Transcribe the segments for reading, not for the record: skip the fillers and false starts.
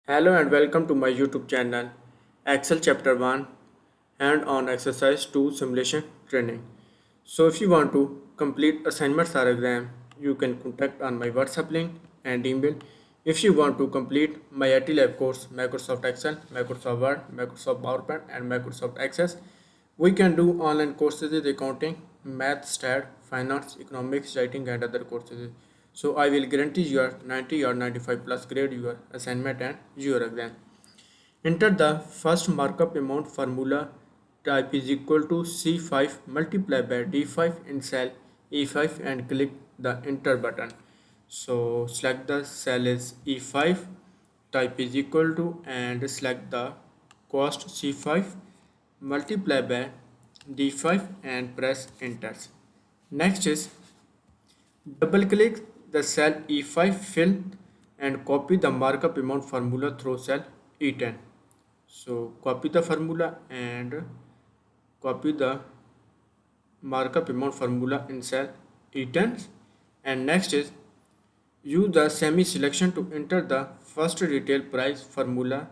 Hello and welcome to my YouTube channel Excel Chapter 1 Hand-on Exercise 2 Simulation Training. So if you want to complete assignments or exam, you can contact on my WhatsApp link and email. If you want to complete my MylTLab course, Microsoft Excel, Microsoft Word, Microsoft PowerPoint and Microsoft Access, we can do online courses in accounting, math, stat, finance, economics, writing and other courses. So I will guarantee your 90 or 95 plus grade your assignment and your exam. Enter the first markup amount formula type is equal to C5 multiplied by D5 in cell E5 and click the enter button. So select the cell is E5, type is equal to and select the cost C5 multiply by D5 and press enter. Next is double click the cell E5 fill and copy the markup amount formula through cell E10. So copy the formula and copy the markup amount formula in cell E10, and next is use the semi selection to enter the first retail price formula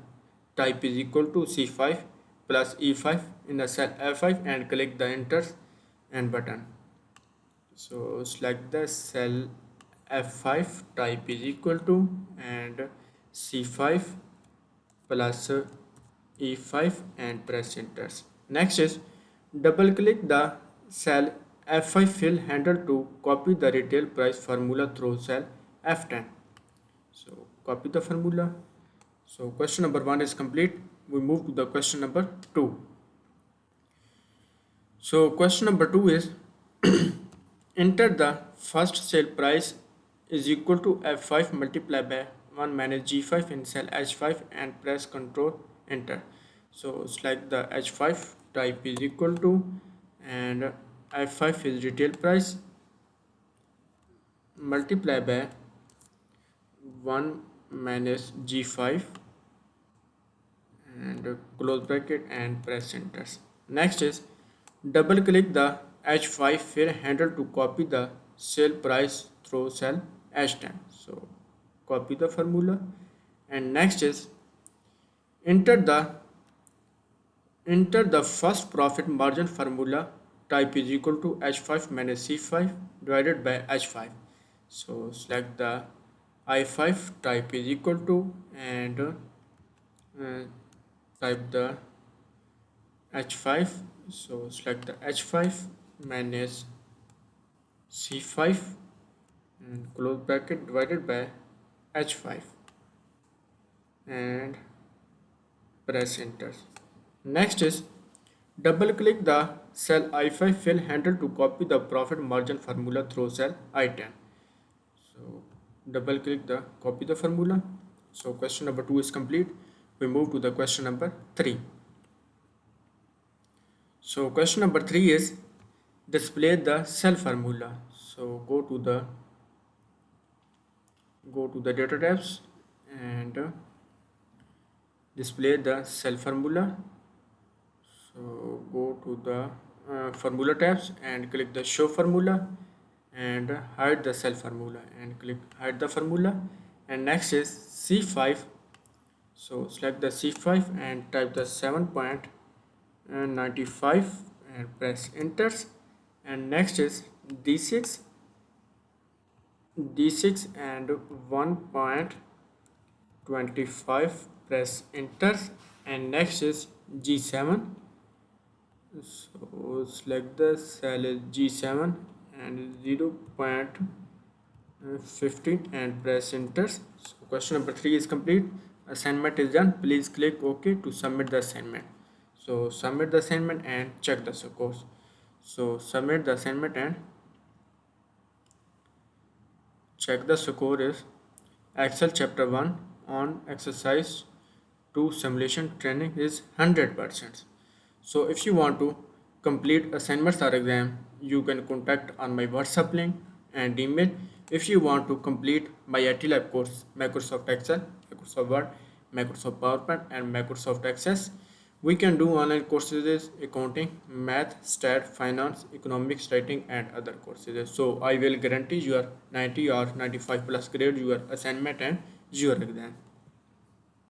type is equal to C5 plus E5 in the cell F5 and click the enter and button. So select the cell F5 type is equal to and C5 plus E5 and press enter. Next is double click the cell F5 fill handle to copy the retail price formula through cell F10. So copy the formula. So question number 1 is complete. We move to the question number 2. So question number 2 is enter the first sale price is equal to F5 multiplied by 1 minus G5 in cell H5 and press Ctrl enter. So select the H5 type is equal to and F5 is retail price multiply by 1 minus G5 and close bracket and press enter. Next is double click the H5 fill handle to copy the sale price through cell H10. So copy the formula, and next is enter the first profit margin formula type is equal to H5 minus C5 divided by H5. So select the I5 type is equal to and type the H5. So select the H5 minus C5 and close bracket divided by H5 and press enter. Next is double click the cell I5 fill handle to copy the profit margin formula through cell I10. So double click the copy the formula. So question number 2 is complete. We move to the question number 3. So question number 3 is display the cell formula. So go to the data tabs and display the cell formula. So go to the formula tabs and click the show formula and hide the cell formula and click hide the formula, and next is C5. So select the C5 and type the 7.95 and press enter, and next is D6 and 1.25 press enter, and next is G7. So select the cell is G7 and 0.15 and press enter. So question number 3 is complete. Assignment is done. Please click OK to submit the assignment. So submit the assignment and check the scores. So submit the assignment and check the score is Excel chapter 1 on exercise 2 simulation training is 100%. So if you want to complete assignments or exam, you can contact on my WhatsApp link and email. If you want to complete my MylTLab course, Microsoft Excel, Microsoft Word, Microsoft PowerPoint and Microsoft Access, we can do online courses, accounting, math, stat, finance, economics, writing and other courses. So I will guarantee your 90 or 95 plus grade your assignment and your exam.